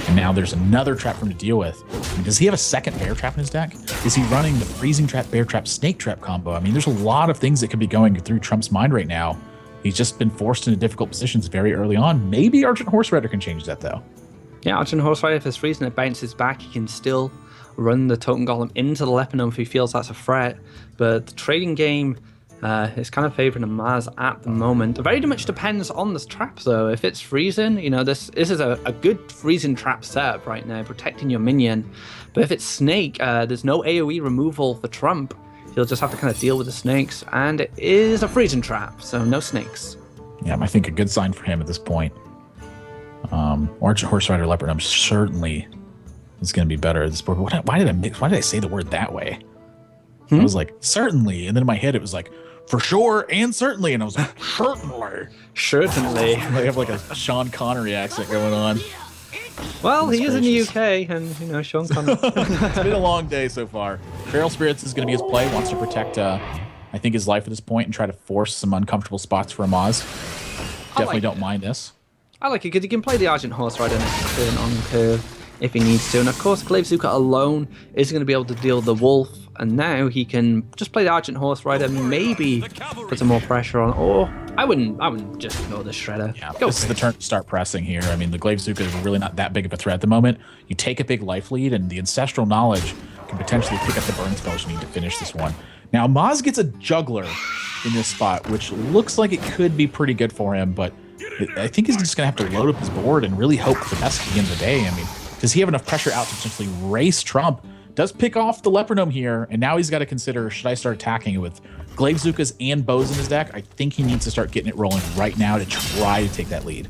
And now there's another trap for him to deal with. I mean, does he have a second bear trap in his deck? Is he running the freezing trap, bear trap, snake trap combo? I mean, there's a lot of things that could be going through Trump's mind right now. He's just been forced into difficult positions very early on. Maybe Argent Horse Rider can change that, though. Yeah, Argent Horse Rider, if it's freezing, it bounces back. He can still run the Totem Golem into the Leper Gnome if he feels that's a threat. But the trading game is kind of favoring Amaz at the moment. It very much depends on this trap, though. If it's freezing, you know, this is a good freezing trap setup right now, protecting your minion. But if it's snake, there's no AoE removal for Trump. He'll just have to kind of deal with the snakes, and it is a freezing trap, so no snakes. Yeah, I think a good sign for him at this point. Argent Horse Rider Leopard Gnome certainly is going to be better at this board. Why did I say the word that way? I was like, certainly, and then in my head it was like, for sure and certainly, and I was like, certainly. Certainly. I have like a Sean Connery accent going on. Well, he is in the UK, and, you know, Sean Connery. It's been a long day so far. Feral Spirits is going to be his play. Wants to protect, I think, his life at this point and try to force some uncomfortable spots for Amaz. Definitely don't mind this. I like it because he can play the Argent Horse Rider next turn on curve if he needs to. And of course, Glaivezooka alone is going to be able to deal the Wolf. And now he can just play the Argent Horse Rider, maybe put some more pressure on. Or I wouldn't just ignore the Shredder. Yeah, this is the turn to start pressing here. I mean, the Glaivezooka is really not that big of a threat at the moment. You take a big life lead, and the Ancestral Knowledge can potentially pick up the burn spells you need to finish this one. Now, Amaz gets a Juggler in this spot, which looks like it could be pretty good for him, but I think he's just going to have to load up his board and really hope for the best at the end of the day. I mean, does he have enough pressure out to potentially race Trump? Does pick off the Leper Gnome here, and now he's got to consider, should I start attacking it with Glaivezookas and bows in his deck? I think he needs to start getting it rolling right now to try to take that lead.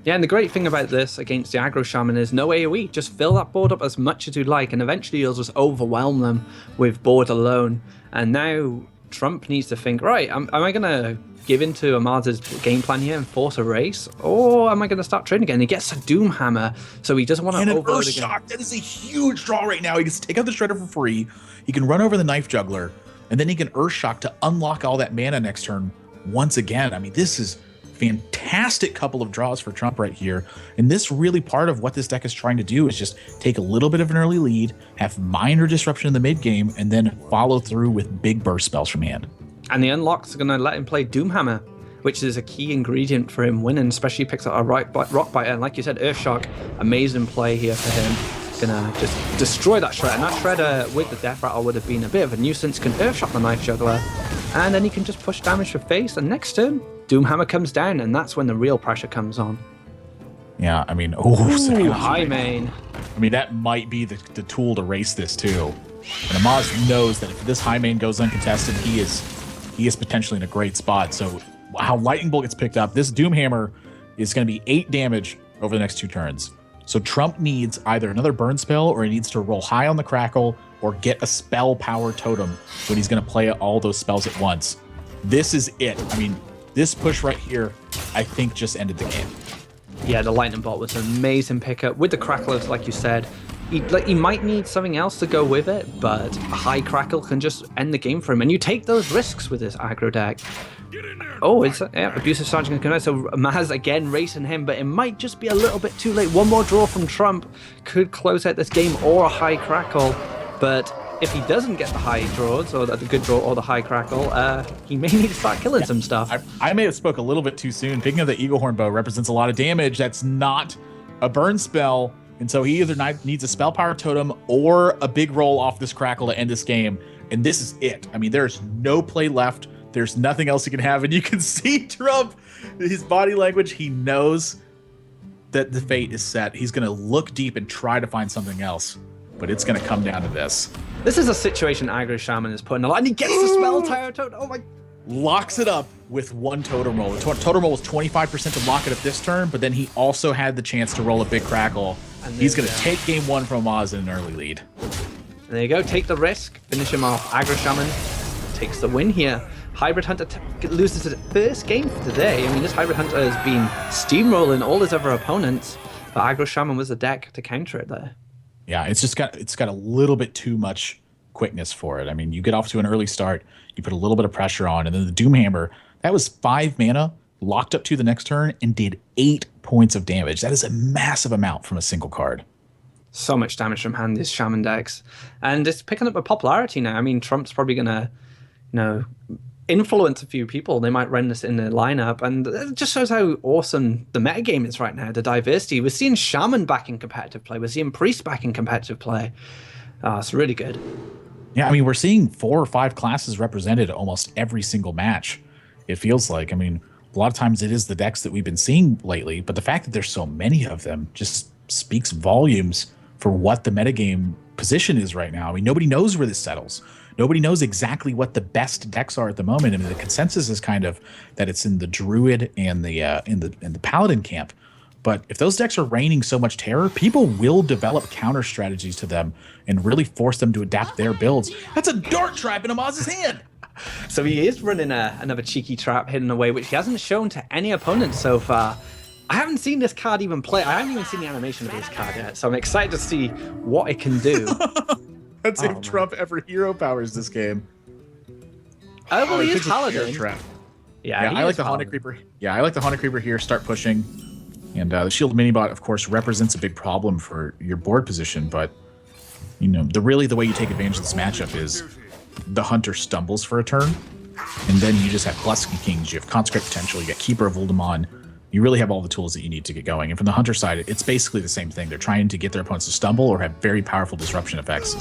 Yeah, and the great thing about this against the aggro Shaman is no AoE. Just fill that board up as much as you'd like, and eventually you'll just overwhelm them with board alone. And now Trump needs to think, right, am I going to give into Amaz's game plan here and force a race, or am I going to start trading again? He gets a Doomhammer, so he doesn't want to overload again. Shock, that is a huge draw right now. He gets to take out the Shredder for free. He can run over the Knife Juggler, and then he can Earth Shock to unlock all that mana next turn once again. I mean, this is fantastic couple of draws for Trump right here. And this really part of what this deck is trying to do is just take a little bit of an early lead, have minor disruption in the mid game, and then follow through with big burst spells from hand. And the unlocks are going to let him play Doomhammer, which is a key ingredient for him winning, especially he picks up a Rockbiter. And like you said, Earthshock, amazing play here for him. Gonna just destroy that Shredder. And that Shredder with the Death Rattle would have been a bit of a nuisance. Can Earthshock the Knife Juggler, and then he can just push damage for face. And next turn, Doomhammer comes down, and that's when the real pressure comes on. Yeah, I mean, high main. I mean, that might be the tool to race this too. And Amaz knows that if this high main goes uncontested, he is potentially in a great spot. So how Lightning Bolt gets picked up, this Doomhammer is going to be 8 damage over the next 2 turns. So Trump needs either another burn spell, or he needs to roll high on the Crackle, or get a spell power totem when he's going to play all those spells at once. This is it. I mean, this push right here, I think, just ended the game. Yeah, the Lightning Bolt was an amazing pickup. With the Cracklers, like you said, he might need something else to go with it, but a high Crackle can just end the game for him. And you take those risks with this aggro deck. Oh, it's Abusive Sergeant Connect. So Maz again racing him, but it might just be a little bit too late. One more draw from Trump could close out this game, or a high Crackle. But if he doesn't get the high draws, or the good draw, or the high Crackle, he may need to start killing some stuff. I may have spoke a little bit too soon. Picking up the Eaglehorn Bow represents a lot of damage. That's not a burn spell. And so he either needs a spell power totem or a big roll off this Crackle to end this game. And this is it. I mean, there's no play left. There's nothing else he can have. And you can see Trump, his body language. He knows that the fate is set. He's going to look deep and try to find something else. But it's going to come down to this. This is a situation Aggro Shaman is putting a lot. And he gets the spell power totem. Oh my. Locks it up with one totem roll. The totem roll was 25% to lock it up this turn, but then he also had the chance to roll a big Crackle. And he's going to take game 1 from Amaz in an early lead. And there you go. Take the risk. Finish him off. Aggro Shaman takes the win here. Hybrid Hunter loses his first game for today. I mean, this Hybrid Hunter has been steamrolling all his other opponents, but Aggro Shaman was the deck to counter it there. Yeah, it's got a little bit too much quickness for it. I mean, you get off to an early start, you put a little bit of pressure on, and then the Doomhammer, that was 5 mana, locked up to the next turn, and did 8 points of damage. That is a massive amount from a single card. So much damage from hand, these Shaman decks. And it's picking up a popularity now. I mean, Trump's probably going to, influence a few people. They might run this in their lineup. And it just shows how awesome the metagame is right now, the diversity. We're seeing Shaman back in competitive play. We're seeing Priest back in competitive play. It's really good. Yeah, I mean, we're seeing 4 or 5 classes represented almost every single match, it feels like. I mean, a lot of times it is the decks that we've been seeing lately, but the fact that there's so many of them just speaks volumes for what the metagame position is right now. I mean, nobody knows where this settles. Nobody knows exactly what the best decks are at the moment. I mean, the consensus is kind of that it's in the Druid and the in the Paladin camp. But if those decks are raining so much terror, people will develop counter strategies to them and really force them to adapt their builds. That's a dart trap in Amaz's hand. So he is running another cheeky trap hidden away, which he hasn't shown to any opponent so far. I haven't seen this card even play. I haven't even seen the animation of this card yet, so I'm excited to see what it can do. That's if Trump ever hero powers this game. Well, he is Paladin. Trap. Yeah, I like the Haunted Creeper. Yeah, I like the Haunted Creeper here. Start pushing. And the Shield Minibot, of course, represents a big problem for your board position, but the way you take advantage of this matchup is the Hunter stumbles for a turn, and then you just have Blessing Kings, you have Consecrate Potential, you get Keeper of Uldamon. You really have all the tools that you need to get going. And from the Hunter side, it's basically the same thing. They're trying to get their opponents to stumble or have very powerful disruption effects.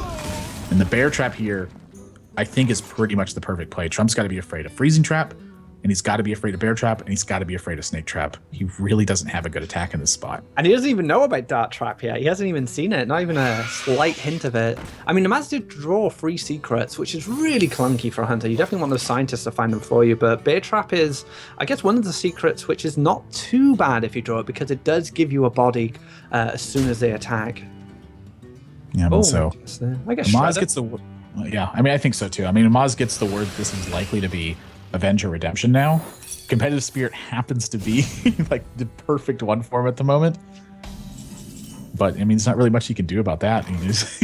And the Bear Trap here, I think, is pretty much the perfect play. Trump's got to be afraid of Freezing Trap, and he's got to be afraid of Bear Trap, and he's got to be afraid of Snake Trap. He really doesn't have a good attack in this spot. And he doesn't even know about Dart Trap yet. He hasn't even seen it, not even a slight hint of it. I mean, Amaz did draw 3 secrets, which is really clunky for a Hunter. You definitely want those scientists to find them for you, but Bear Trap is, I guess, one of the secrets which is not too bad if you draw it, because it does give you a body as soon as they attack. Yeah, but so I guess Amaz gets the... Yeah, I mean, I think so too. I mean, Amaz gets the word this is likely to be Avenger Redemption now. Competitive Spirit happens to be like the perfect one for him at the moment. But, I mean, there's not really much you can do about that.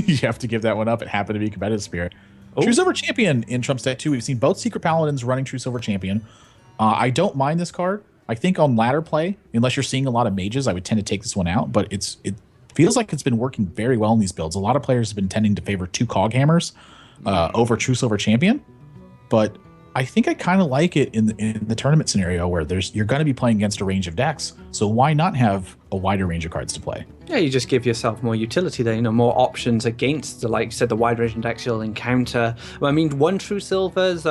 You have to give that one up. It happened to be Competitive Spirit. True Silver Champion in Trump's deck, too. We've seen both Secret Paladins running True Silver Champion. I don't mind this card. I think on ladder play, unless you're seeing a lot of mages, I would tend to take this one out. But it feels like it's been working very well in these builds. A lot of players have been tending to favor 2 Cog Hammers over True Silver Champion. But I think I kind of like it in the tournament scenario where you're going to be playing against a range of decks. So why not have a wider range of cards to play? Yeah, you just give yourself more utility there, more options against, like you said, the wide range of decks you'll encounter. Well, I mean, 1 True Silver's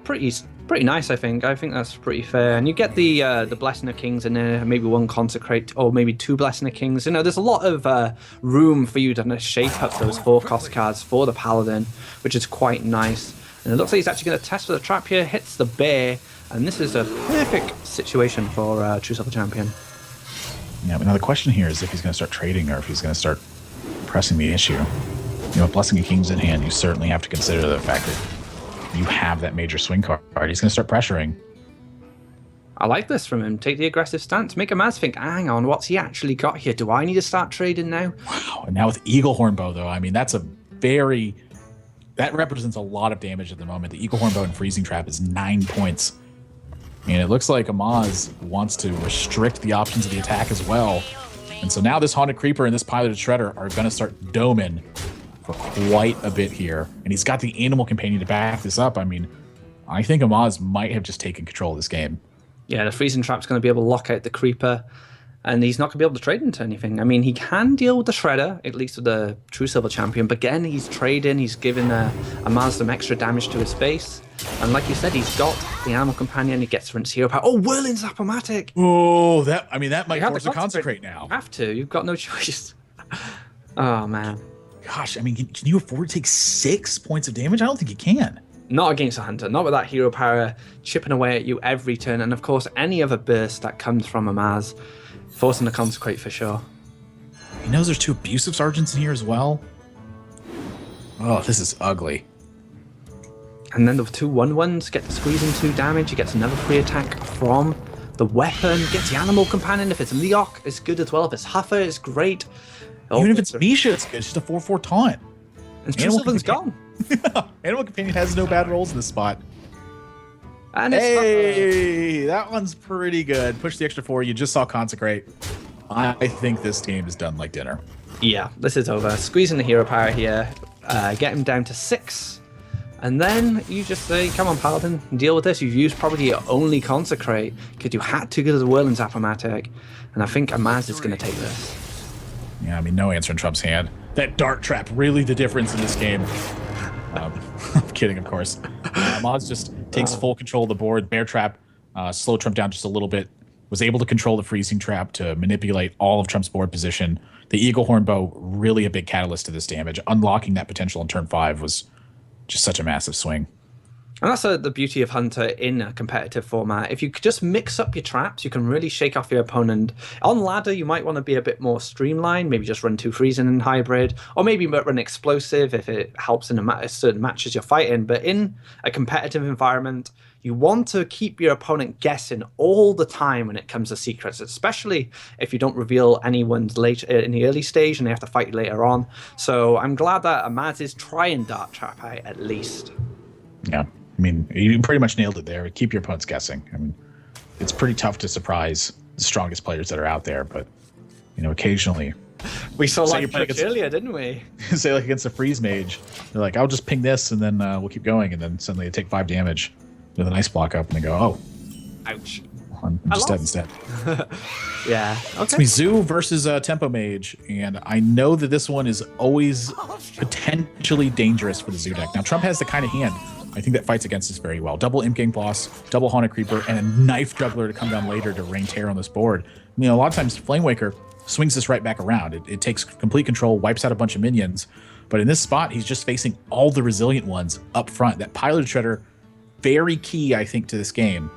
pretty nice, I think. I think that's pretty fair. And you get the Blessing of Kings in there, maybe 1 Consecrate, or maybe 2 Blessing of Kings. There's a lot of room for you to shape up those 4-cost cards for the Paladin, which is quite nice. And it looks like he's actually going to test for the trap here, hits the bear, and this is a perfect situation for True Silver Champion. Yeah, but now the question here is if he's going to start trading or if he's going to start pressing the issue. With Blessing of Kings in hand, you certainly have to consider the fact that you have that major swing card. He's going to start pressuring. I like this from him. Take the aggressive stance. Make Amaz think, hang on, what's he actually got here? Do I need to start trading now? Wow, and now with Eagle Hornbow, though, I mean, that represents a lot of damage at the moment. The Eagle Hornbow and Freezing Trap is 9 points. And it looks like Amaz wants to restrict the options of the attack as well. And so now this Haunted Creeper and this Piloted Shredder are going to start doming for quite a bit here. And he's got the Animal Companion to back this up. I mean, I think Amaz might have just taken control of this game. Yeah, the Freezing Trap's going to be able to lock out the Creeper. And he's not going to be able to trade into anything. I mean, he can deal with the Shredder, at least with the True Silver Champion. But again, he's trading. He's giving Amaz some extra damage to his face. And like you said, he's got the Animal Companion. He gets Rinse Hero Power. Oh, Whirling Zap-O-Matic! Oh, that might force a Consecrate now. You have to. You've got no choice. Oh, man. Gosh, I mean, can you afford to take 6 points of damage? I don't think you can. Not against a Hunter. Not with that Hero Power chipping away at you every turn. And of course, any other burst that comes from Amaz. Forcing the Consecrate for sure. He knows there's 2 Abusive Sergeants in here as well. Oh, this is ugly. And then the 2 1/1s get the squeezing 2 damage. He gets another free attack from the weapon. Gets the Animal Companion. If it's Leok, it's good as well. If it's Huffer, it's great. Even if it's Misha, it's good. It's just a 4/4 taunt. And True Silver's gone. Animal Companion has no bad rolls in this spot. And it's that one's pretty good. Push the extra 4. You just saw Consecrate. I think this game is done like dinner. Yeah, this is over. Squeezing the hero power here, get him down to 6. And then you just say, come on, Paladin, deal with this. You've used probably your only Consecrate, because you had to get the Whirling Zap-O-Matic. And I think Amaz is going to take this. Yeah, I mean, no answer in Trump's hand. That Dart Trap, really the difference in this game. I'm kidding, of course. Amaz just takes full control of the board. Bear Trap slowed Trump down just a little bit. Was able to control the Freezing Trap to manipulate all of Trump's board position. The Eagle Horn Bow, really a big catalyst to this damage. Unlocking that potential in turn 5 was just such a massive swing. And that's the beauty of Hunter in a competitive format. If you could just mix up your traps, you can really shake off your opponent. On ladder, you might want to be a bit more streamlined, maybe just run 2 Freezing in hybrid, or maybe run Explosive if it helps in certain matches you're fighting. But in a competitive environment, you want to keep your opponent guessing all the time when it comes to secrets, especially if you don't reveal anyone's later in the early stage and they have to fight you later on. So I'm glad that Amaz is trying Dart Trap out at least. Yeah, I mean, you pretty much nailed it there. Keep your opponents guessing. I mean, it's pretty tough to surprise the strongest players that are out there, but, you know, occasionally... We saw like earlier, didn't we? Say like against a Freeze Mage, they're like, I'll just ping this and then we'll keep going, and then suddenly they take 5 damage with a nice block up and they go, oh. Ouch. I'm just dead instead. Yeah. Okay. It's Mizzou versus Tempo Mage, and I know that this one is always potentially dangerous for the Zoo deck. Now, Trump has the kind of hand I think that fights against this very well. Double Imp Gang Boss, double Haunted Creeper, and a Knife Juggler to come down later to rain terror on this board. You know, a lot of times Flamewaker swings this right back around. It takes complete control, wipes out a bunch of minions, but in this spot, he's just facing all the resilient ones up front. That Pilot Shredder, very key, I think, to this game.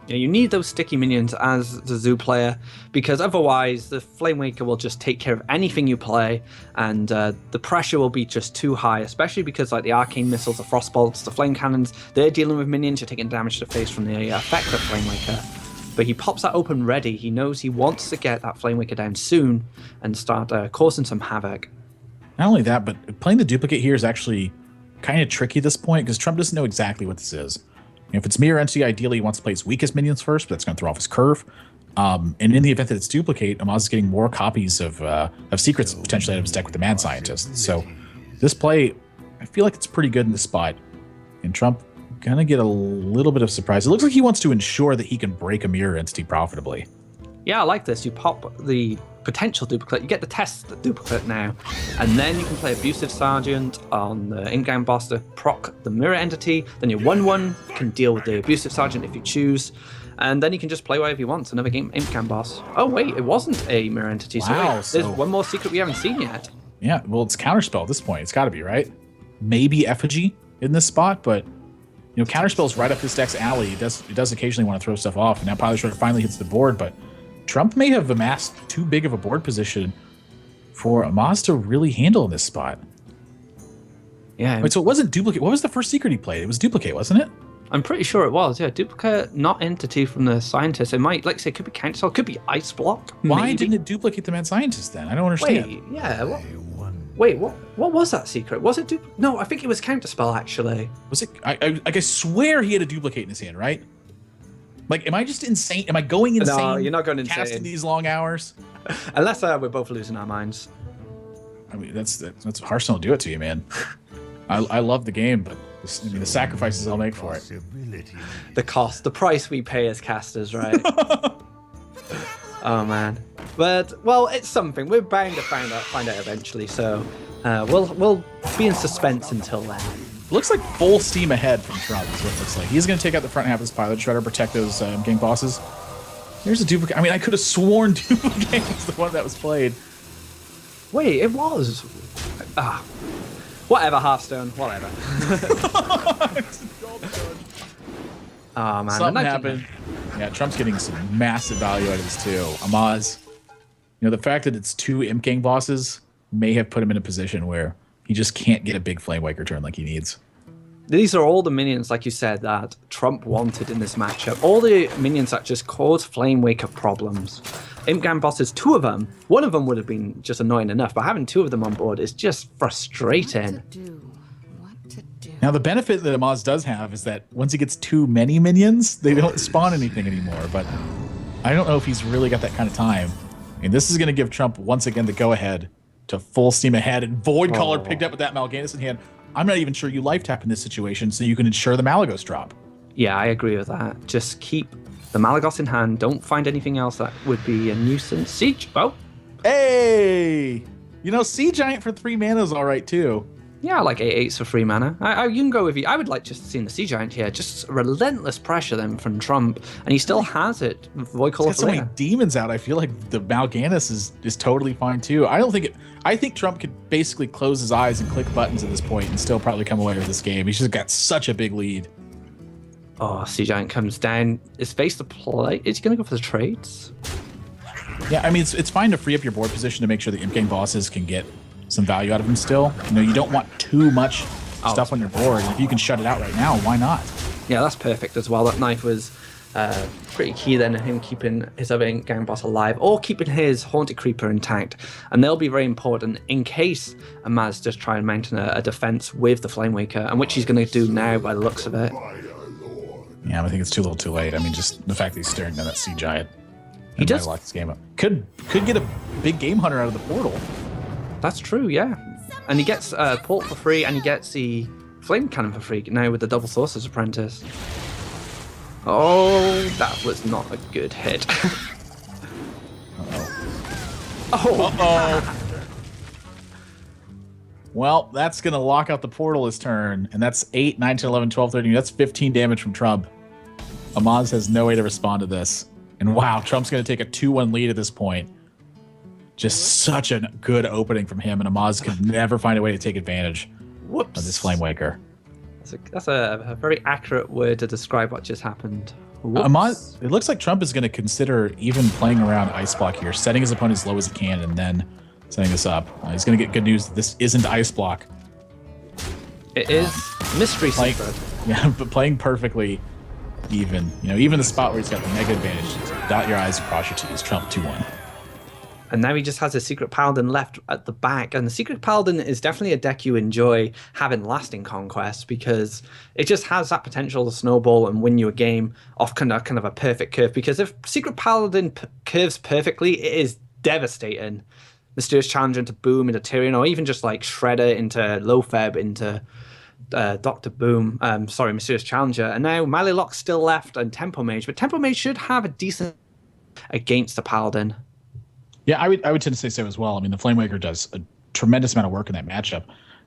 Yeah, you need those sticky minions as the Zoo player, because otherwise the Flamewaker will just take care of anything you play, and the pressure will be just too high, especially because like the Arcane Missiles, the Frostbolts, the Flame Cannons, they're dealing with minions, you're taking damage to the face from the effect of Flamewaker. But he pops that open ready, he knows he wants to get that Flamewaker down soon and start causing some havoc. Not only that, but playing the duplicate here is actually kind of tricky at this point, because Trump doesn't know exactly what this is. If it's Mirror Entity, ideally he wants to play his weakest minions first, but that's going to throw off his curve. And in the event that it's Duplicate, Amaz is getting more copies of secrets potentially out of his deck with the Mad Scientist. So this play, I feel like it's pretty good in this spot. And Trump going to get a little bit of surprise. It looks like he wants to ensure that he can break a Mirror Entity profitably. Yeah, I like this. You pop the potential duplicate, you get the test duplicate now, and then you can play Abusive Sergeant on the in-game boss to proc the Mirror Entity, then your 1/1 can deal with the Abusive Sergeant if you choose, and then you can just play whatever you want, another game in-game boss. Oh wait, it wasn't a Mirror Entity, so wow, wait, there's one more secret we haven't seen yet. Yeah, well, it's Counterspell at this point. It's got to be, right? Maybe Effigy in this spot, but you know, Counterspell's right up this deck's alley. It does occasionally want to throw stuff off, and now Pilot Shredder finally hits the board, but Trump may have amassed too big of a board position for Amaz to really handle in this spot. Yeah. Wait, so it wasn't Duplicate. What was the first secret he played? It was Duplicate, wasn't it? I'm pretty sure it was, yeah. Duplicate, not Entity from the Scientist. It might, like I say, it could be Counterspell, it could be Ice Block. Why maybe. didn't it duplicate the Mad Scientist then? I don't understand. Wait, yeah. What was that secret? Was it No, I think it was Counterspell, actually. Was it? I swear he had a Duplicate in his hand, right? Like, am I just insane? Am I going insane? No, you're not going insane. Casting these long hours? Unless we're both losing our minds. I mean, that's Hearthstone will do it to you, man. I love the game, but the sacrifices I'll make for it. The cost, the price we pay as casters, right? Oh man. But well, it's something. We're bound to find out eventually. So we'll be in suspense until then. Looks like full steam ahead from Trump is what it looks like. He's going to take out the front half of his Pilot Shredder, protect those gang bosses. There's a Duplicate. I mean, I could have sworn Duplicate was the one that was played. Wait, it was. Whatever, Hearthstone. Whatever. Oh man, something happened. Yeah, Trump's getting some massive value out of this too. Amaz, you know, the fact that it's 2 Imp Gang bosses may have put him in a position where he just can't get a big Flamewaker turn like he needs. These are all the minions, like you said, that Trump wanted in this matchup. All the minions that just cause Flamewaker problems. Imp Gang bosses, 2 of them. One of them would have been just annoying enough, but having 2 of them on board is just frustrating. Now, the benefit that Amaz does have is that once he gets too many minions, they don't spawn anything anymore. But I don't know if he's really got that kind of time. And this is going to give Trump, once again, the go-ahead to full steam ahead, and Void Caller Oh. picked up with that Mal'Ganis in hand. I'm not even sure you life tap in this situation, so you can ensure the Malagos drop. Yeah, I agree with that. Just keep the Malagos in hand. Don't find anything else that would be a nuisance. Siege. Oh, Hey! Sea Giant for 3 mana is all right, too. yeah, I like 8/8s for 3 mana. You can go with you. I would like just seeing the Sea Giant here. Just relentless pressure then from Trump, and he still has it. Void Caller He's got so many demons out. I feel like the Mal'Ganis is totally fine, too. I think Trump could basically close his eyes and click buttons at this point and still probably come away with this game. He's just got such a big lead. Oh, Sea Giant comes down. Is face to play. Is he going to go for the trades? Yeah, I mean, it's fine to free up your board position to make sure the imp game bosses can get some value out of them still. You don't want too much stuff on your board. If you can shut it out right now, why not? Yeah, that's perfect as well. That knife was pretty key then in him keeping his other gang boss alive or keeping his Haunted Creeper intact. And they'll be very important in case Amaz does try and maintain a defense with the Flamewaker, and which he's going to do now by the looks of it. Yeah, I think it's too little too late. I mean, just the fact that he's staring down that Sea Giant. He does lock this game up. Could get a big game hunter out of the portal. That's true, yeah. And he gets Port for free, and he gets the Flame Cannon for free now with the Double Sorcerer's Apprentice. Oh, that was not a good hit. Uh-oh. Well, that's going to lock out the portal this turn, and that's 8, 9, 10, 11, 12, 13. That's 15 damage from Trump. Amaz has no way to respond to this. And wow, Trump's going to take a 2-1 lead at this point. Just such a good opening from him, and Amaz could never find a way to take advantage of this Flamewaker. That's a very accurate word to describe what just happened. Amaz, it looks like Trump is going to consider even playing around Ice Block here, setting his opponent as low as he can, and then setting this up. He's going to get good news that this isn't Ice Block. It is Mystery Secret. Yeah, but playing perfectly even. Even the spot where he's got the mega advantage. Dot your I's and cross your T's. Trump 2-1. And now he just has a Secret Paladin left at the back. And the Secret Paladin is definitely a deck you enjoy having lasting conquest because it just has that potential to snowball and win you a game off kind of a perfect curve. Because if Secret Paladin curves perfectly, it is devastating. Mysterious Challenger into Boom into Tyrion, or even just like Shredder into Lofeb into Dr. Boom. Mysterious Challenger. And now Maliloc's still left and Tempo Mage. But Tempo Mage should have a decent against the Paladin. Yeah, I would tend to say so as well. I mean, the Flamewaker does a tremendous amount of work in that matchup.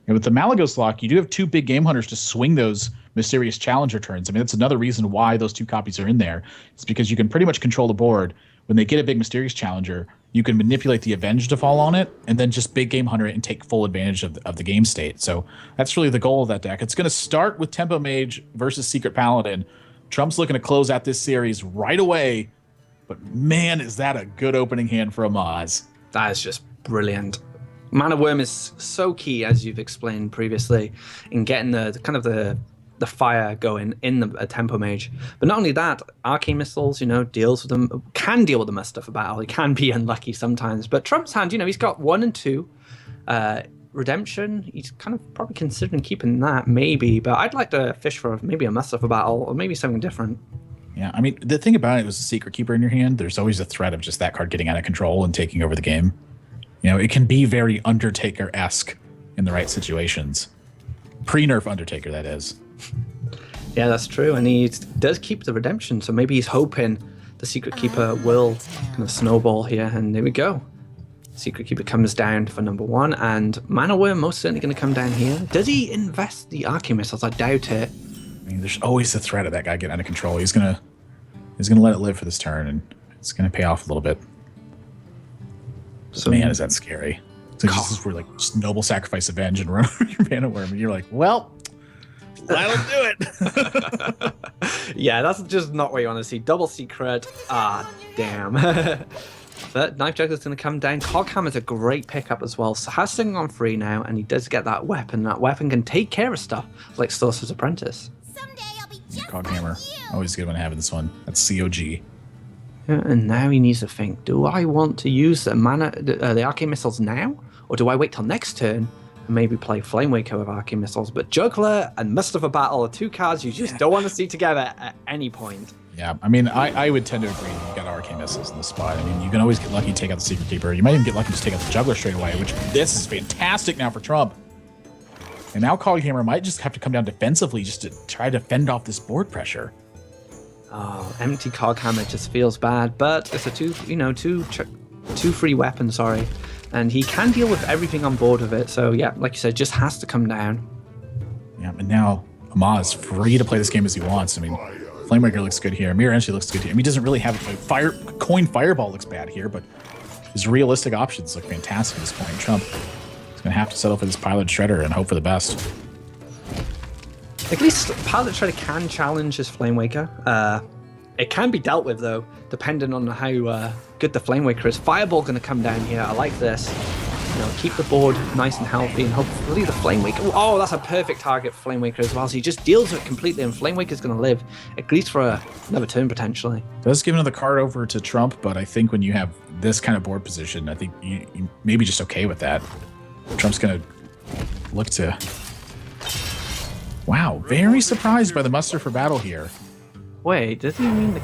With the Malagos lock, you do have 2 big game hunters to swing those Mysterious Challenger turns. I mean, that's another reason why those 2 copies are in there. It's because you can pretty much control the board. When they get a big Mysterious Challenger, you can manipulate the Avenge to fall on it, and then just big game hunter it and take full advantage of the game state. So that's really the goal of that deck. It's going to start with Tempo Mage versus Secret Paladin. Trump's looking to close out this series right away. But man, is that a good opening hand for Amaz. That is just brilliant. Mana Worm is so key, as you've explained previously, in getting the fire going in the Tempo Mage. But not only that, Arcane Missiles, deals with them, can deal with them as stuff of battle. He can be unlucky sometimes. But Trump's hand, he's got 1 and 2. Redemption, he's kind of probably considering keeping that, maybe. But I'd like to fish for maybe a Must of a Battle, or maybe something different. Yeah, I mean, the thing about it was a Secret Keeper in your hand. There's always a threat of just that card getting out of control and taking over the game. It can be very Undertaker-esque in the right situations. Pre-nerf Undertaker, that is. Yeah, that's true. And he does keep the redemption, so maybe he's hoping the Secret Keeper will kind of snowball here. And there we go. Secret Keeper comes down for number 1, and Mana Worm most certainly going to come down here. Does he invest the Arcane Missiles? I doubt it. I mean, there's always the threat of that guy getting out of control. He's gonna let it live for this turn, and it's gonna pay off a little bit. So, man, is that scary? So this is where just Noble Sacrifice Avenge and run over your Mana Worm, and you're like, well, that'll do it. Yeah, that's just not what you want to see. Double Secret. Ah, damn. But Knife Juggler's going to come down. Coghammer's a great pickup as well. So has something on free now, and he does get that weapon. That weapon can take care of stuff like Sorcerer's Apprentice. Coghammer. Always a good one to have in this one. That's COG. Yeah, and now he needs to think, do I want to use the Arcane Missiles now? Or do I wait till next turn and maybe play Flamewaker with Arcane Missiles? But Juggler and Must of a Battle are 2 cards you just don't want to see together at any point. Yeah, I mean, I would tend to agree. You've got arcane missiles in this spot. I mean, you can always get lucky to take out the Secret Keeper. You might even get lucky to just take out the Juggler straight away, which this is fantastic now for Trump. And now Coghammer might just have to come down defensively just to try to fend off this board pressure. Oh, empty Coghammer just feels bad, but it's a two free weapon, sorry. And he can deal with everything on board with it. So yeah, like you said, just has to come down. Yeah, and now Amaz free to play this game as he wants. I mean, Flamewaker looks good here. Mirror Entry looks good here. I mean, he doesn't really have a coin fireball looks bad here, but his realistic options look fantastic at this point. Trump is going to have to settle for this Pilot Shredder and hope for the best. At least Pilot Shredder can challenge his Flamewaker. It can be dealt with, though, depending on how good the Flamewaker is. Fireball going to come down here. I like this. You know, keep the board nice and healthy, and hopefully the Flamewaker... Oh, that's a perfect target for Flamewaker as well. So he just deals with it completely, and Flamewaker's going to live, at least for another turn, potentially. Does give another card over to Trump, but I think when you have this kind of board position, I think you may be just okay with that. Trump's going to look to... Wow, very surprised by the muster for battle here. Wait, does he mean...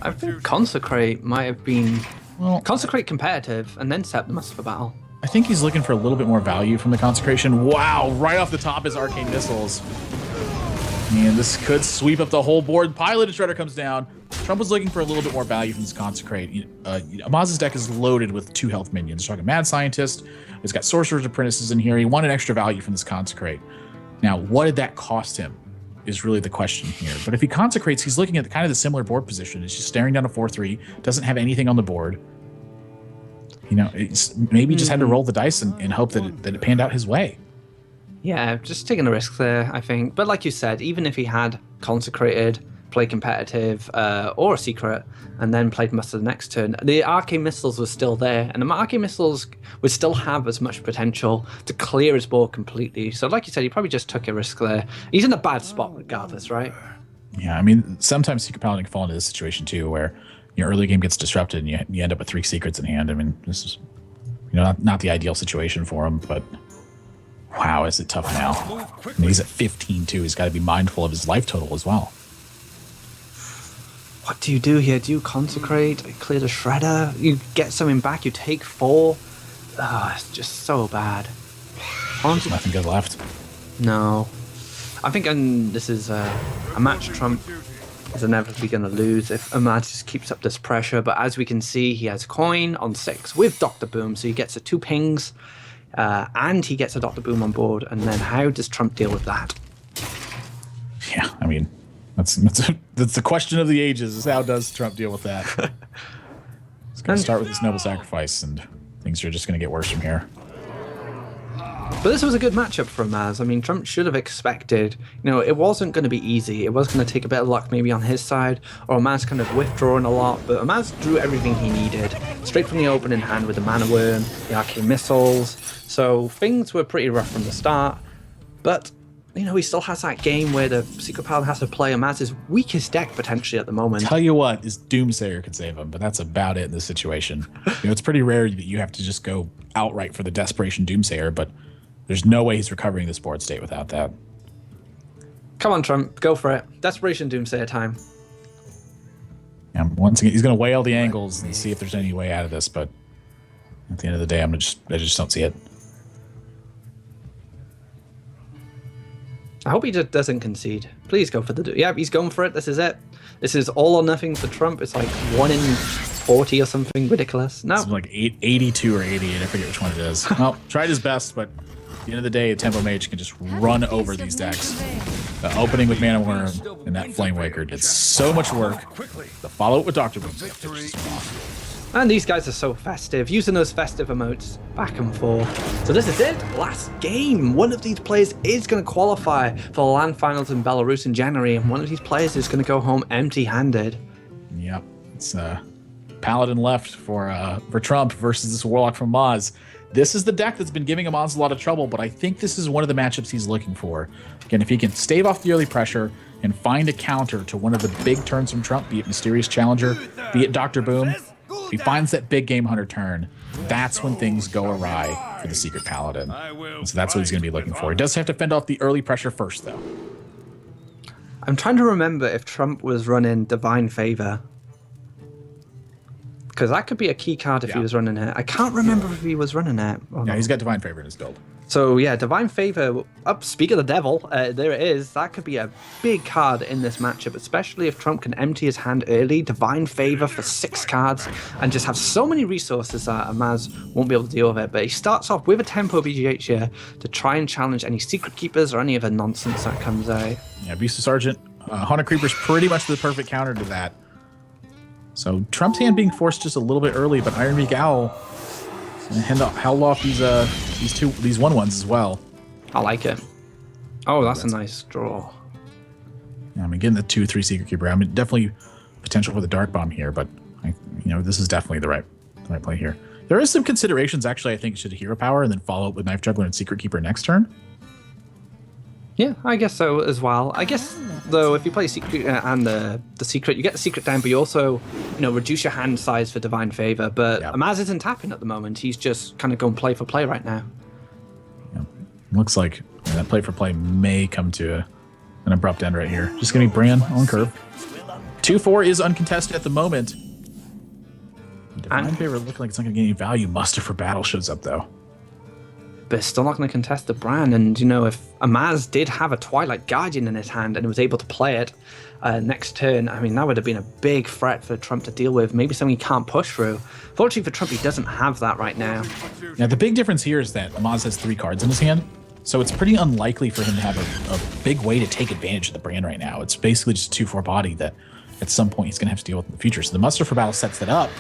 I think Consecrate might have been... Well, Consecrate competitive, and then set the muster for battle. I think he's looking for a little bit more value from the Consecration. Wow, right off the top is Arcane Missiles. And this could sweep up the whole board. Pilot Shredder comes down. Trump was looking for a little bit more value from this Consecrate. Amaz's deck is loaded with 2 health minions. He's talking Mad Scientist. He's got Sorcerer's Apprentices in here. He wanted extra value from this Consecrate. Now, what did that cost him is really the question here. But if he Consecrates, he's looking at kind of the similar board position. It's just staring down a 4-3, doesn't have anything on the board. You know, it's maybe just had to roll the dice and hope that it panned out his way. Yeah, just taking a risk there, I think. But like you said, even if he had Consecrated, played competitive, or a secret, and then played muster the next turn, the Arcane Missiles was still there, and the Arcane Missiles would still have as much potential to clear his board completely. So like you said, he probably just took a risk there. He's in a bad spot regardless, right? Yeah, I mean, sometimes Secret Paladin can fall into this situation too, where your early game gets disrupted and you end up with 3 secrets in hand. I mean, this is, you know, not the ideal situation for him, but wow, is it tough now. I mean, he's at 15 too. He's got to be mindful of his life total as well. What do you do here? Do you Consecrate, clear the Shredder? You get something back, you take 4? It's just so bad. There's nothing good left. No. I think this is a match Trump is inevitably going to lose if Amaz just keeps up this pressure. But as we can see, he has coin on 6 with Dr. Boom, so he gets 2 pings, and he gets a Dr. Boom on board. And then how does Trump deal with that? Yeah, I mean, that's the question of the ages, is how does Trump deal with that? He's going to start with this Noble Sacrifice, and things are just going to get worse from here. But this was a good matchup for Amaz. I mean, Trump should have expected, you know, it wasn't going to be easy. It was going to take a bit of luck maybe on his side, or Amaz kind of withdrawing a lot, but Amaz drew everything he needed, straight from the opening hand with the Mana Worm, the Arcane Missiles, so things were pretty rough from the start, but, you know, he still has that game where the Secret Paladin has to play Amaz's weakest deck potentially at the moment. Tell you what, is Doomsayer could save him, but that's about it in this situation. You know, it's pretty rare that you have to just go outright for the Desperation Doomsayer, but there's no way he's recovering this board state without that. Come on, Trump, go for it. Desperation Doomsayer time. Yeah, once again, he's going to weigh all the angles and see if there's any way out of this, but at the end of the day, I just don't see it. I hope he just doesn't concede. Please go for the... Yeah, he's going for it. This is it. This is all or nothing for Trump. It's like 1 in 40 or something ridiculous. No. It's like 82 or 88. I forget which one it is. Well, tried his best, but at the end of the day, a Tempo Mage can just run over these decks. The opening with Mana Worm and that Flamewaker did so much work. The follow-up with Dr. Boom. And these guys are so festive, using those festive emotes back and forth. So this is it, last game. One of these players is going to qualify for the LAN finals in Belarus in January, and one of these players is going to go home empty-handed. Yep, it's Paladin left for Trump versus this Warlock from Amaz. This is the deck that's been giving Amaz a lot of trouble, but I think this is one of the matchups he's looking for. Again, if he can stave off the early pressure and find a counter to one of the big turns from Trump, be it Mysterious Challenger, be it Dr. Boom, if he finds that big Game Hunter turn, that's when things go awry for the Secret Paladin. And so that's what he's going to be looking for. He does have to fend off the early pressure first, though. I'm trying to remember if Trump was running Divine Favor. Because that could be a key card if he was running it. I can't remember if he was running it. Yeah, he's got Divine Favor in his build. So yeah, Divine Favor, speak of the devil, there it is. That could be a big card in this matchup, especially if Trump can empty his hand early. Divine Favor for 6 cards and just have so many resources that Amaz won't be able to deal with it. But he starts off with a Tempo BGH here to try and challenge any Secret Keepers or any other nonsense that comes out. Yeah, Abusive Sergeant, Haunted Creeper's pretty much the perfect counter to that. So Trump's hand being forced just a little bit early, but Iron Beak Owl and held off these 1/1s as well. I like it. Oh, that's a nice draw. Yeah, I mean, getting the 2/3 Secret Keeper. I mean, definitely potential for the Dark Bomb here, but this is definitely the right play here. There is some considerations actually. I think should Hero Power and then follow up with Knife Juggler and Secret Keeper next turn. Yeah, I guess so as well. I guess, though, if you play Secret and the Secret, you get the Secret down, but you also, reduce your hand size for Divine Favor. But Amaz isn't tapping at the moment. He's just kind of going play for play right now. Yeah. Looks like that play for play may come to an abrupt end right here. Just going to be Bran on curve. 2/4 is uncontested at the moment. Divine Favor looking like it's not going to get any value. Muster for Battle shows up, though. But still not going to contest the Bran. And, if Amaz did have a Twilight Guardian in his hand and was able to play it next turn, I mean, that would have been a big threat for Trump to deal with. Maybe something he can't push through. Fortunately for Trump, he doesn't have that right now. Now, the big difference here is that Amaz has 3 cards in his hand. So it's pretty unlikely for him to have a big way to take advantage of the Bran right now. It's basically just a 2/4 body that at some point he's going to have to deal with in the future. So the Muster for Battle sets that up.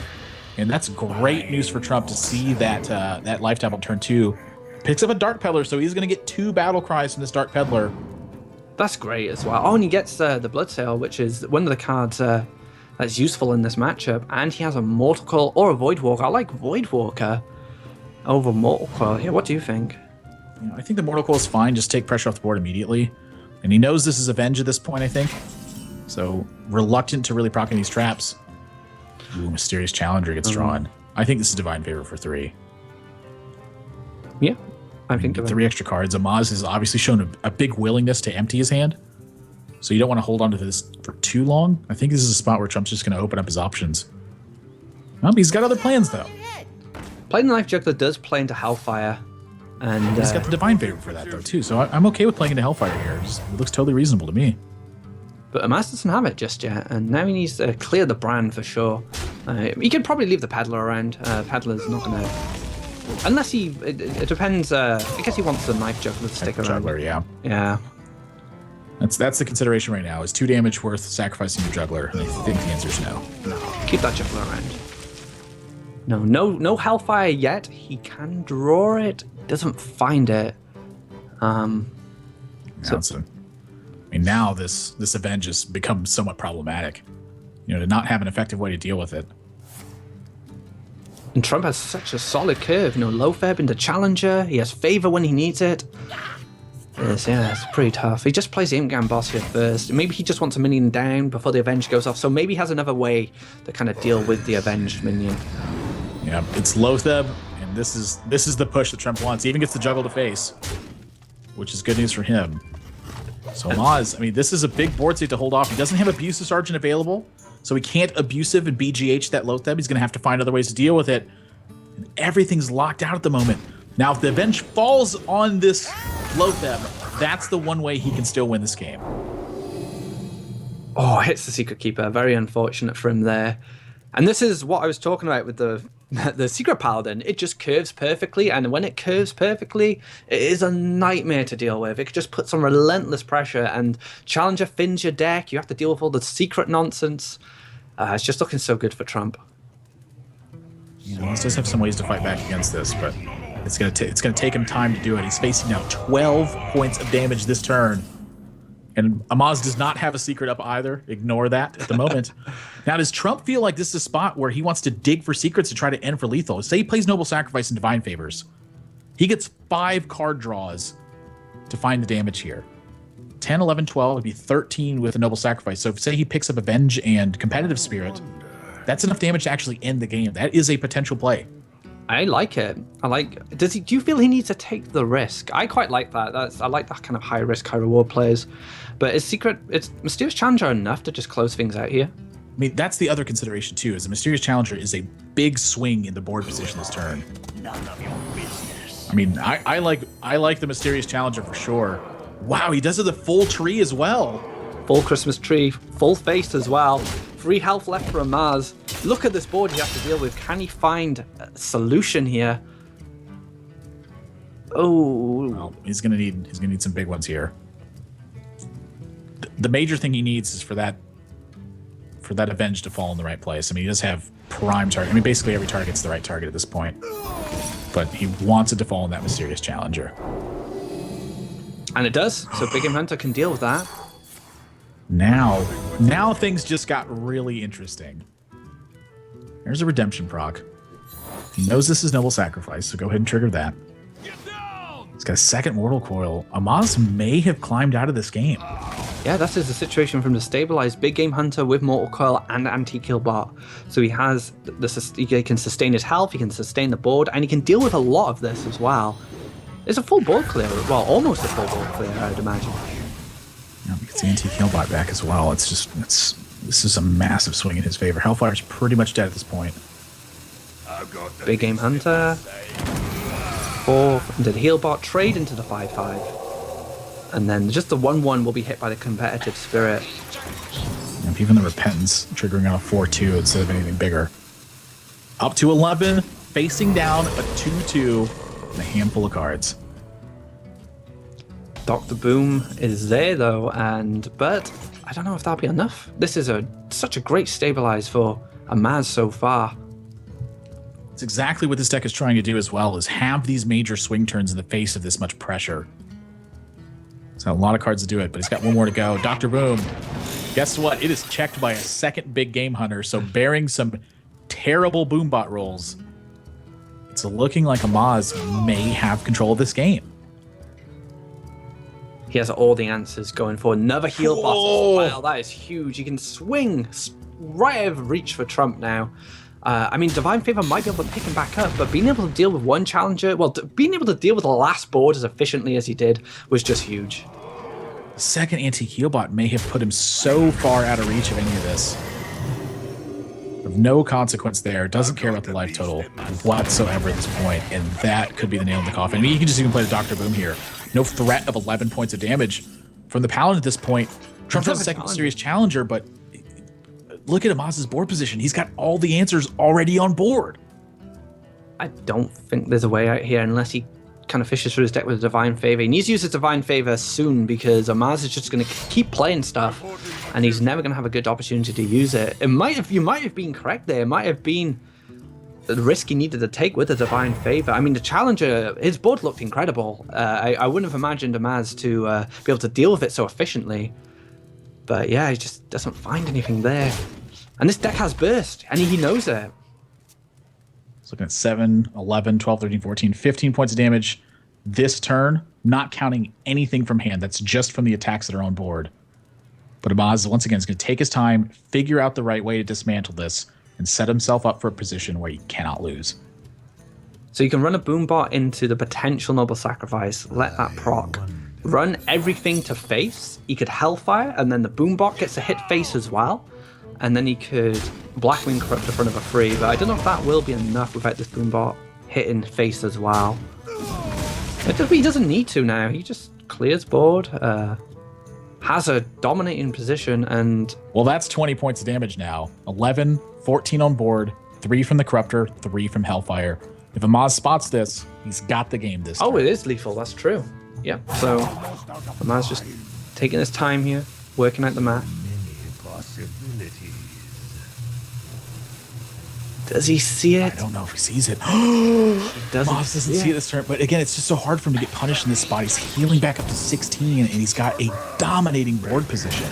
And that's great news for Trump to see that Life Tap on turn 2. Picks up a Dark Peddler, so he's going to get 2 Battle Cries from this Dark Peddler. That's great as well. Oh, and he gets the Bloodsail, which is one of the cards that's useful in this matchup. And he has a Mortal Coil or a Void Walker. I like Void Walker over Mortal Coil. Yeah, what do you think? I think the Mortal Coil is fine. Just take pressure off the board immediately. And he knows this is Avenge at this point, I think. So reluctant to really proc these traps. Ooh, Mysterious Challenger gets drawn. I think this is Divine Favor for 3. Yeah. I think 3 extra cards. Amaz has obviously shown a big willingness to empty his hand. So you don't want to hold on to this for too long. I think this is a spot where Trump's just going to open up his options. He's got other plans, though. Playing the Knife Juggler does play into Hellfire. And he's got the Divine Favor for that, though, too. So I'm okay with playing into Hellfire here. It looks totally reasonable to me. But Amaz doesn't have it just yet. And now he needs to clear the Bran for sure. He could probably leave the Peddler around. Peddler's not going to... Unless it depends. I guess he wants the Knife Juggler to stick around. Juggler, yeah. Yeah. That's the consideration right now. Is 2 damage worth sacrificing your Juggler? And I think the answer is no. No. Keep that Juggler around. No Hellfire yet. He can draw it. Doesn't find it. Now this Avenge has become somewhat problematic. To not have an effective way to deal with it. And Trump has such a solid curve. Low Feb into Challenger. He has Favor when he needs it. It's pretty tough. He just plays the Imp boss here first. Maybe he just wants a minion down before the Avenge goes off. So maybe he has another way to kind of deal with the Avenged minion. Yeah, it's Lotheb, and this is the push that Trump wants. He even gets the Juggle to face, which is good news for him. So Amaz, this is a big board state to hold off. He doesn't have Abusive Sergeant available. So he can't Abusive and BGH that Lotheb. He's going to have to find other ways to deal with it. And everything's locked out at the moment. Now, if the Avenge falls on this Lotheb, that's the one way he can still win this game. Oh, hits the Secret Keeper. Very unfortunate for him there. And this is what I was talking about with the Secret Paladin. It just curves perfectly. And when it curves perfectly, it is a nightmare to deal with. It just puts some relentless pressure. And Challenger fins your deck. You have to deal with all the secret nonsense. It's just looking so good for Trump. He does have some ways to fight back against this, but it's gonna take him time to do it. He's facing now 12 points of damage this turn, and Amaz does not have a secret up either. Ignore that at the moment. Now, does Trump feel like this is a spot where he wants to dig for secrets to try to end for lethal? Say he plays Noble Sacrifice and Divine Favors. He gets 5 card draws to find the damage here. 10, 11, 12 would be 13 with a Noble Sacrifice. So if say he picks up Avenge and Competitive Spirit, that's enough damage to actually end the game. That is a potential play. I like it. Do you feel he needs to take the risk? I quite like that. I like that kind of high risk, high reward plays. But is Mysterious Challenger enough to just close things out here? I mean, that's the other consideration too, is the Mysterious Challenger is a big swing in the board position this turn. None of your business. I mean, I like the Mysterious Challenger for sure. Wow, he does it the full tree as well. Full Christmas tree, full face as well. 3 health left for Amaz. Look at this board he has to deal with. Can he find a solution here? Oh, Well, he's gonna need some big ones here. The major thing he needs is for that Avenge to fall in the right place. I mean, he does have prime target. I mean, basically every target's the right target at this point. But he wants it to fall in that Mysterious Challenger. and it does. So Big Game Hunter can deal with that. Now things just got really interesting. There's a redemption proc. He knows this is Noble Sacrifice, so go ahead and trigger that. He's got a second Mortal Coil. Amaz may have climbed out of this game. Yeah, that is the situation from the stabilized Big Game Hunter with Mortal Coil and Anti-Kill Bot. So he has he can sustain his health, he can sustain the board, and he can deal with a lot of this as well. It's a full board clear, well, almost a full board clear, I would imagine. Yeah, he gets the Anti-Kill Bot back as well. This is a massive swing in his favor. Hellfire's pretty much dead at this point. Big Game Hunter. 4 into the heal bot, trade into the 5/5. And then just the 1/1 will be hit by the competitive spirit. And even the Repentance triggering on a 4/2 instead of anything bigger. Up to 11, facing down a 2/2 and a handful of cards. Dr. Boom is there though, but I don't know if that'll be enough. This is such a great stabilize for Amaz so far. It's exactly what this deck is trying to do as well, is have these major swing turns in the face of this much pressure. He's got a lot of cards to do it, but he's got one more to go. Dr. Boom, guess what? It is checked by a second Big Game Hunter, so bearing some terrible Boombot rolls, it's looking like Amaz may have control of this game. He has all the answers going for another heal bot as well. That is huge. He can swing right out of reach for Trump now. I mean, Divine Favor might be able to pick him back up, but being able to deal with one challenger, well, being able to deal with the last board as efficiently as he did was just huge. The second Anti-Heal Bot may have put him so far out of reach of any of this. Of no consequence there. Doesn't care about the life total whatsoever at this point, and that could be the nail in the coffin. I mean, you can just even play the Dr. Boom here. No threat of 11 points of damage from the Paladin at this point. Trump has a second Mysterious Challenger, but look at Amaz's board position. He's got all the answers already on board. I don't think there's a way out here unless he kind of fishes through his deck with a Divine Favor. He needs to use his Divine Favor soon because Amaz is just going to keep playing stuff and he's never going to have a good opportunity to use it. You might have been correct there. It might have been the risk he needed to take with the Divine Favor. I mean, the Challenger, his board looked incredible. I wouldn't have imagined Amaz to be able to deal with it so efficiently. But yeah, he just doesn't find anything there. And this deck has burst, and he knows it. It's looking at 7, 11, 12, 13, 14, 15 points of damage this turn, not counting anything from hand. That's just from the attacks that are on board. But Amaz, once again, is going to take his time, figure out the right way to dismantle this, and set himself up for a position where he cannot lose. So you can run a Boombot into the potential Noble Sacrifice, let that proc. Run everything to face. He could Hellfire, and then the Boombot gets a hit face as well. And then he could Blackwing Corrupt in front of a 3, but I don't know if that will be enough without this Boombot hitting face as well. He doesn't need to now. He just clears board, has a dominating position, and... Well, that's 20 points of damage now. 11, 14 on board, 3 from the Corruptor, 3 from Hellfire. If Amaz spots this, he's got the game this time. Oh, it is lethal. That's true. Yeah, so Amaz just taking his time here, working out the math. Does he see it? I don't know if he sees it. Amaz doesn't see it this turn, but again, it's just so hard for him to get punished in this spot. He's healing back up to 16, and he's got a dominating board position.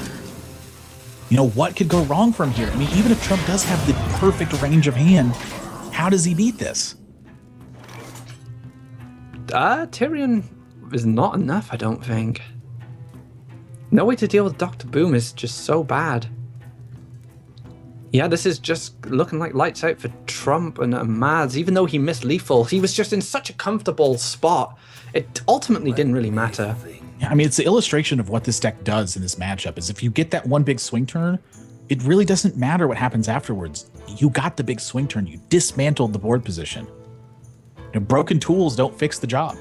You know, what could go wrong from here? I mean, even if Trump does have the perfect range of hand, how does he beat this? Tyrion is not enough, I don't think. No way to deal with Dr. Boom is just so bad. Yeah, this is just looking like lights out for Trump and Amaz. Even though he missed lethal, he was just in such a comfortable spot. It ultimately didn't really matter. Yeah, I mean, it's the illustration of what this deck does in this matchup, is if you get that one big swing turn, it really doesn't matter what happens afterwards. You got the big swing turn. You dismantled the board position. Broken tools don't fix the job.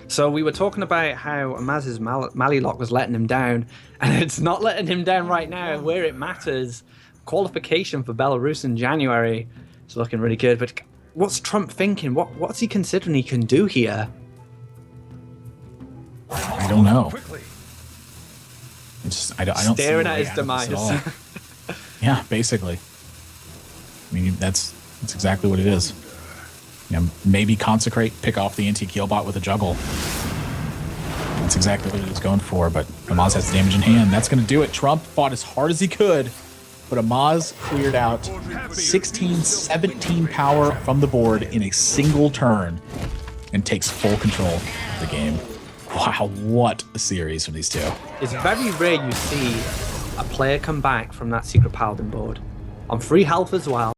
So we were talking about how Amaz's Malilock was letting him down, and it's not letting him down right now where it matters. Qualification for Belarus in January is looking really good, but what's Trump thinking? What's he considering he can do here? I don't know. I don't Staring see at his demise. Yeah, basically. I mean, that's exactly what it is. Maybe consecrate, pick off the anti-kill bot with a juggle. That's exactly what he was going for, but Amaz has the damage in hand. That's going to do it. Trump fought as hard as he could, but Amaz cleared out 16, 17 power from the board in a single turn and takes full control of the game. Wow, what a series from these two. It's very rare you see a player come back from that Secret Paladin board on free health as well.